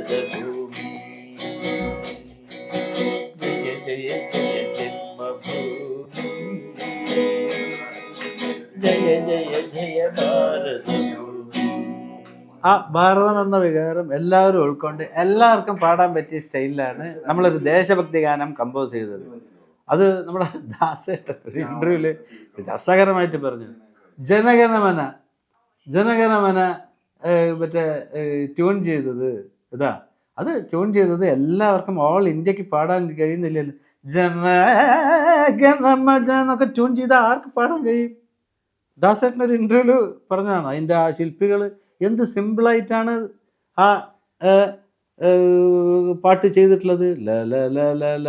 ഭാരതഭൂമി ജയ ജയ ജയ ജന്മഭൂമി ജയ ജയ ജയ ഭാരതഭൂമി. ആ ഭാരതം എന്ന വികാരം എല്ലാവരും ഉൾക്കൊണ്ട് എല്ലാവർക്കും പാടാൻ പറ്റിയ സ്റ്റൈലിലാണ് നമ്മളൊരു ദേശഭക്തി ഗാനം കമ്പോസ് ചെയ്തത്. അത് നമ്മുടെ ദാസേട്ടൻ ഒരു ഇന്റർവ്യൂല് രസകരമായിട്ട് പറഞ്ഞു, ജനഗണമന ജനഗണമന മറ്റേ ട്യൂൺ ചെയ്തത് ഇതാ, അത് ട്യൂൺ ചെയ്തത് എല്ലാവർക്കും ഓൾ ഇന്ത്യക്ക് പാടാൻ കഴിയുന്നില്ലല്ലോ. ജനഗണമന എന്നൊക്കെ ട്യൂൺ ചെയ്താൽ ആർക്ക് പാടാൻ കഴിയും? ദാസേട്ടൻ ഒരു ഇന്റർവ്യൂല് പറഞ്ഞതാണ് അതിൻ്റെ ആ ശില്പികൾ എന്ത് സിമ്പിളായിട്ടാണ് ആ പാട്ട് ചെയ്തിട്ടുള്ളത്. ല ല ല ല ല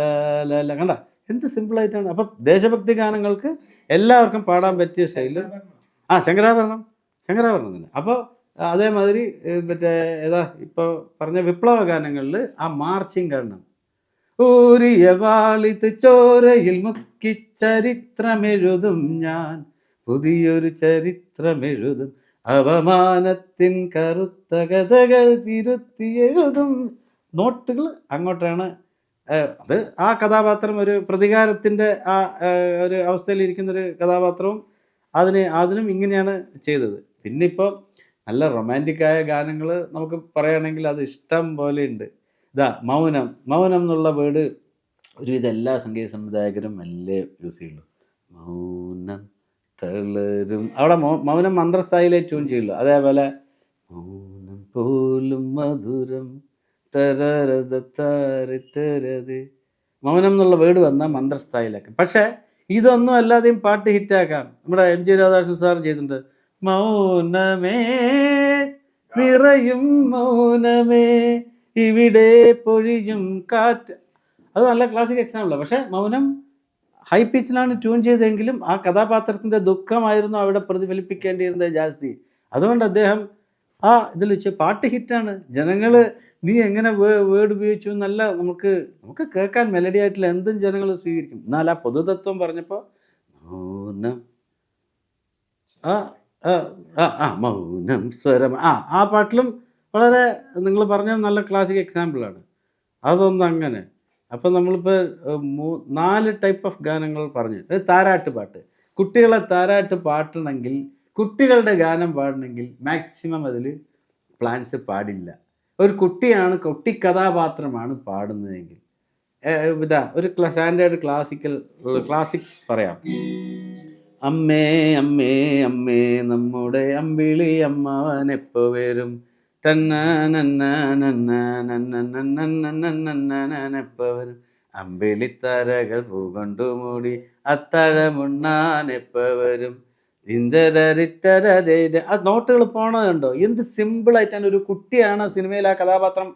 ല ല കണ്ട എന്ത് സിമ്പിളായിട്ടാണ്. അപ്പം ദേശഭക്തി ഗാനങ്ങൾക്ക് എല്ലാവർക്കും പാടാൻ പറ്റിയ സ്റ്റൈലും ശങ്കരാഭരണം തന്നെ. അപ്പോൾ അതേമാതിരി മറ്റേ ഏതാ ഇപ്പോൾ പറഞ്ഞ വിപ്ലവ ഗാനങ്ങളിൽ ആ മാർച്ചിങ് കാണണം. ഊരിയ വാളിത്ത് ചോരയിൽ മുക്കി ചരിത്രമെഴുതും ഞാൻ, പുതിയൊരു ചരിത്രമെഴുതും, അവമാനത്തിൻ കറുത്ത കഥകൾ തിരുത്തി എഴുതും. നോട്ടുകൾ അങ്ങോട്ടാണ്. അത് ആ കഥാപാത്രം ഒരു പ്രതികാരത്തിൻ്റെ ആ ഒരു അവസ്ഥയിലിരിക്കുന്നൊരു കഥാപാത്രവും അതിനും ഇങ്ങനെയാണ് ചെയ്തത്. പിന്നെ ഇപ്പോൾ നല്ല റൊമാൻറ്റിക്കായ ഗാനങ്ങൾ നമുക്ക് പറയുകയാണെങ്കിൽ അത് ഇഷ്ടം പോലെ ഉണ്ട്. ഇതാ മൗനം എന്നുള്ള വേർഡ് ഒരുവിധം എല്ലാ സംഗീത സംവിധായകരും മെല്ലെ യൂസ് ചെയ്യുള്ളൂ. മൗനം തളരും, അവിടെ മൗനം മന്ത്രസ്ഥായിലേ ട്യൂൺ ചെയ്യുള്ളൂ. അതേപോലെ മൗനം പോലും മധുരം തരത് മൗനം എന്നുള്ള വേർഡ് വന്നാൽ മന്ത്രസ്ഥായിലാക്കാം. പക്ഷേ ഇതൊന്നും അല്ലാതെയും പാട്ട് ഹിറ്റാക്കാം. നമ്മുടെ എം ജി രാധാകൃഷ്ണൻ സാർ ചെയ്തിട്ടുണ്ട്. മൗനമേ നിറയും മൗനമേ ഇവിടെ പൊഴിയും കാറ്റ്, അത് നല്ല ക്ലാസിക് എക്സാമ്പിളാണ്. പക്ഷേ മൗനം ഹൈ പിച്ചിലാണ് ട്യൂൺ ചെയ്തെങ്കിലും ആ കഥാപാത്രത്തിൻ്റെ ദുഃഖമായിരുന്നു അവിടെ പ്രതിഫലിപ്പിക്കേണ്ടിയിരുന്നത് ജാസ്തി. അതുകൊണ്ട് അദ്ദേഹം ഇതിൽ വെച്ച് പാട്ട് ഹിറ്റാണ്. ജനങ്ങൾ നീ എങ്ങനെ വേർഡ് ഉപയോഗിച്ചു എന്നല്ല, നമുക്ക് കേൾക്കാൻ മെലഡി ആയിട്ടുള്ള എന്തും ജനങ്ങൾ സ്വീകരിക്കും. എന്നാൽ ആ പൊതുതത്വം പറഞ്ഞപ്പോൾ മൗനം മൗനം സ്വരം ആ പാട്ടിലും വളരെ നിങ്ങൾ പറഞ്ഞ നല്ല ക്ലാസിക് എക്സാമ്പിളാണ്. അതൊന്നും അങ്ങനെ. അപ്പം നമ്മളിപ്പോൾ 4 ടൈപ്പ് ഓഫ് ഗാനങ്ങൾ പറഞ്ഞു. താരാട്ട് പാട്ട്, കുട്ടികളെ താരാട്ട് പാട്ടണമെങ്കിൽ, കുട്ടികളുടെ ഗാനം പാടണമെങ്കിൽ മാക്സിമം അതിൽ പ്ലാൻസ് പാടില്ല. ഒരു കുട്ടി കഥാപാത്രമാണ് പാടുന്നതെങ്കിൽ ഒരു സ്റ്റാൻഡേർഡ് ക്ലാസിക്സ് പറയാം. അമ്മേ അമ്മേ അമ്മേ നമ്മുടെ അമ്പിളി അമ്മാവനെപ്പോ വരും, എപ്പോ വരും, അമ്പിളിത്തരകൾ പൂകൊണ്ടു മൂടി അത്താഴമുണ്ണാൻ എപ്പോ വരും, ആ നോട്ടുകൾ പോണതുണ്ടോ? എന്ത് സിമ്പിളായിട്ടാണ് ഒരു കുട്ടിയാണ് സിനിമയിൽ ആ കഥാപാത്രം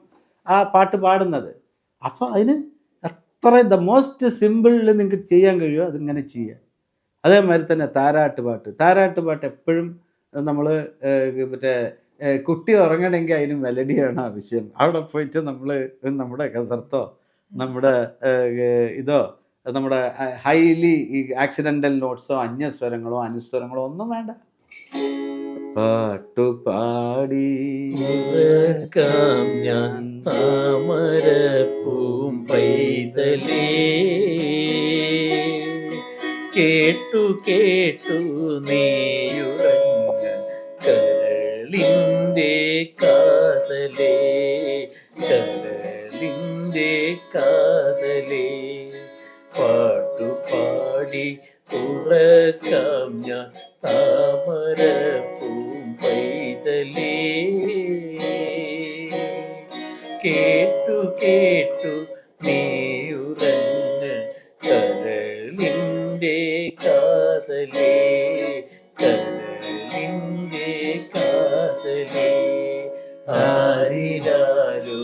ആ പാട്ട് പാടുന്നത്. അപ്പോൾ അതിന് അത്ര ദ മോസ്റ്റ് സിമ്പിളിൽ നിങ്ങൾക്ക് ചെയ്യാൻ കഴിയുമോ അതിങ്ങനെ ചെയ്യുക. അതേമാതിരി തന്നെ താരാട്ട് പാട്ട് എപ്പോഴും നമ്മൾ മറ്റേ കുട്ടി ഉറങ്ങണമെങ്കിൽ അതിന് മെലഡിയാണ് ആവശ്യം. അവിടെ പോയിട്ട് നമ്മൾ നമ്മുടെ കസർത്തോ നമ്മുടെ ഇതോ നമ്മുടെ ഹൈലി ആക്സിഡൻ്റൽ നോട്ട്സോ അന്യസ്വരങ്ങളോ അനുസ്വരങ്ങളോ ഒന്നും വേണ്ട. പാട്ടുപാടി ഞാൻ താമര പൂമ്പൈതലേ, കേട്ടു നീയുറങ്ങ കരളിൻ്റെ കാതലേ, പാട്ടുപാടി ഉറക്കാം ഞാൻ താമര പൂമ്പൈതലേ, കേട്ടു നീയുറങ്ങ കരളിൻ്റെ കാതലേ, ആരിരാരോ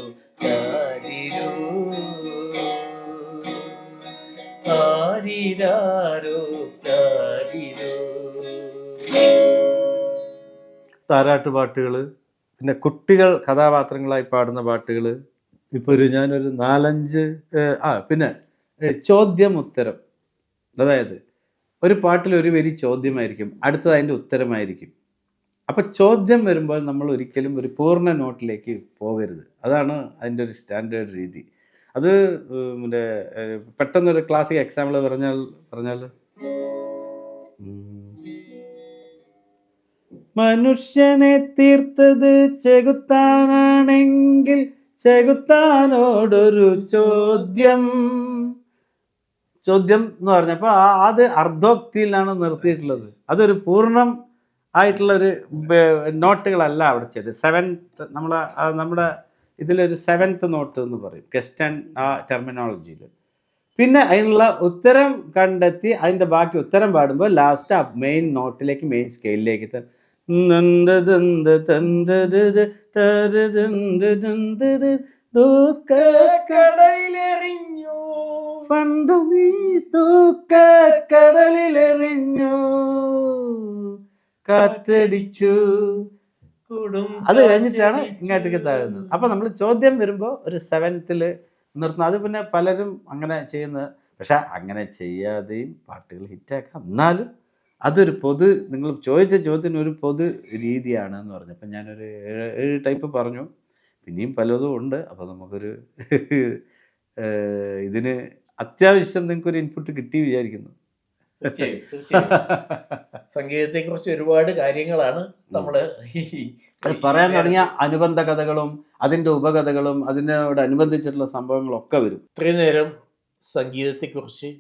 താരാട്ട് പാട്ടുകൾ, പിന്നെ കുട്ടികൾ കഥാപാത്രങ്ങളായി പാടുന്ന പാട്ടുകൾ. ഇപ്പോൾ ഞാനൊരു 4-5 പിന്നെ ചോദ്യം ഉത്തരം, അതായത് ഒരു പാട്ടിൽ ഒരു വരി ചോദ്യമായിരിക്കും, അടുത്തത് അതിൻ്റെ ഉത്തരമായിരിക്കും. അപ്പം ചോദ്യം വരുമ്പോൾ നമ്മൾ ഒരിക്കലും ഒരു പൂർണ്ണ നോട്ടിലേക്ക് പോകരുത്. അതാണ് അതിൻ്റെ ഒരു സ്റ്റാൻഡേർഡ് രീതി. അത് മറ്റേ പെട്ടെന്നൊരു ക്ലാസിക് എക്സാമ്പിൾ പറഞ്ഞാൽ മനുഷ്യനെ തീർത്തത് ചെകുത്താനാണെങ്കിൽ ചെകുത്താനോടൊരു ചോദ്യം എന്ന് പറഞ്ഞപ്പോൾ അത് അർദ്ധോക്തിയിലാണ് നിർത്തിയിട്ടുള്ളത്. അതൊരു പൂർണ്ണം ആയിട്ടുള്ളൊരു നോട്ടുകളല്ല അവിടെ ചെയ്തത്. സെവൻത്ത് നമ്മുടെ ഇതിലൊരു സെവൻത്ത് നോട്ട് എന്ന് പറയും ക്വസ്റ്റ്യൻ ആ ടെർമിനോളജിയിൽ. പിന്നെ അതിനുള്ള ഉത്തരം കണ്ടെത്തി അതിൻ്റെ ബാക്കി ഉത്തരം പാടുമ്പോൾ ലാസ്റ്റ് ആ മെയിൻ നോട്ടിലേക്ക് മെയിൻ സ്കെയിലിലേക്ക് കടലിലെറിഞ്ഞു പണ്ടു നീ തൂക്കടലിലെറിഞ്ഞു കാറ്റടിച്ചു. അത് കഴിഞ്ഞിട്ടാണ് ഇങ്ങോട്ടേക്ക് താഴുന്നത്. അപ്പൊ നമ്മൾ ചോദ്യം വരുമ്പോൾ ഒരു സെവൻത്തിൽ നിർത്തുന്നത്. അത് പിന്നെ പലരും അങ്ങനെ ചെയ്യുന്നത്. പക്ഷെ അങ്ങനെ ചെയ്യാതെയും പാട്ടുകൾ ഹിറ്റാക്കാം. എന്നാലും അതൊരു നിങ്ങൾ ചോദിച്ച ചോദ്യത്തിന് ഒരു പൊതു രീതിയാണ് എന്ന് പറഞ്ഞപ്പോൾ ഞാനൊരു 7 ടൈപ്പ് പറഞ്ഞു. പിന്നെയും പലതും ഉണ്ട്. അപ്പോൾ നമുക്കൊരു ഇതിന് അത്യാവശ്യം നിങ്ങൾക്കൊരു ഇൻപുട്ട് കിട്ടി വിചാരിക്കുന്നു. തീർച്ചയായും സംഗീതത്തെക്കുറിച്ച് ഒരുപാട് കാര്യങ്ങളാണ് നമ്മൾ പറയാൻ തുടങ്ങിയ അനുബന്ധ കഥകളും അതിൻ്റെ ഉപകഥകളും അതിനോടനുബന്ധിച്ചിട്ടുള്ള സംഭവങ്ങളൊക്കെ വരും. ഇത്രയും നേരം സംഗീതത്തെക്കുറിച്ച്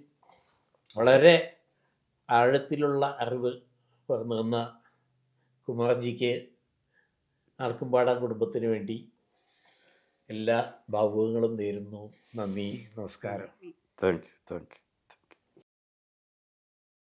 വളരെ ആഴത്തിലുള്ള അറിവ് പറഞ്ഞു തന്ന കുമാർജിക്ക് ആർക്കുംപാടാൻ കുടുംബത്തിന് വേണ്ടി എല്ലാ ഭാവുകങ്ങളും നേരുന്നു. നന്ദി, നമസ്കാരം. Thank you.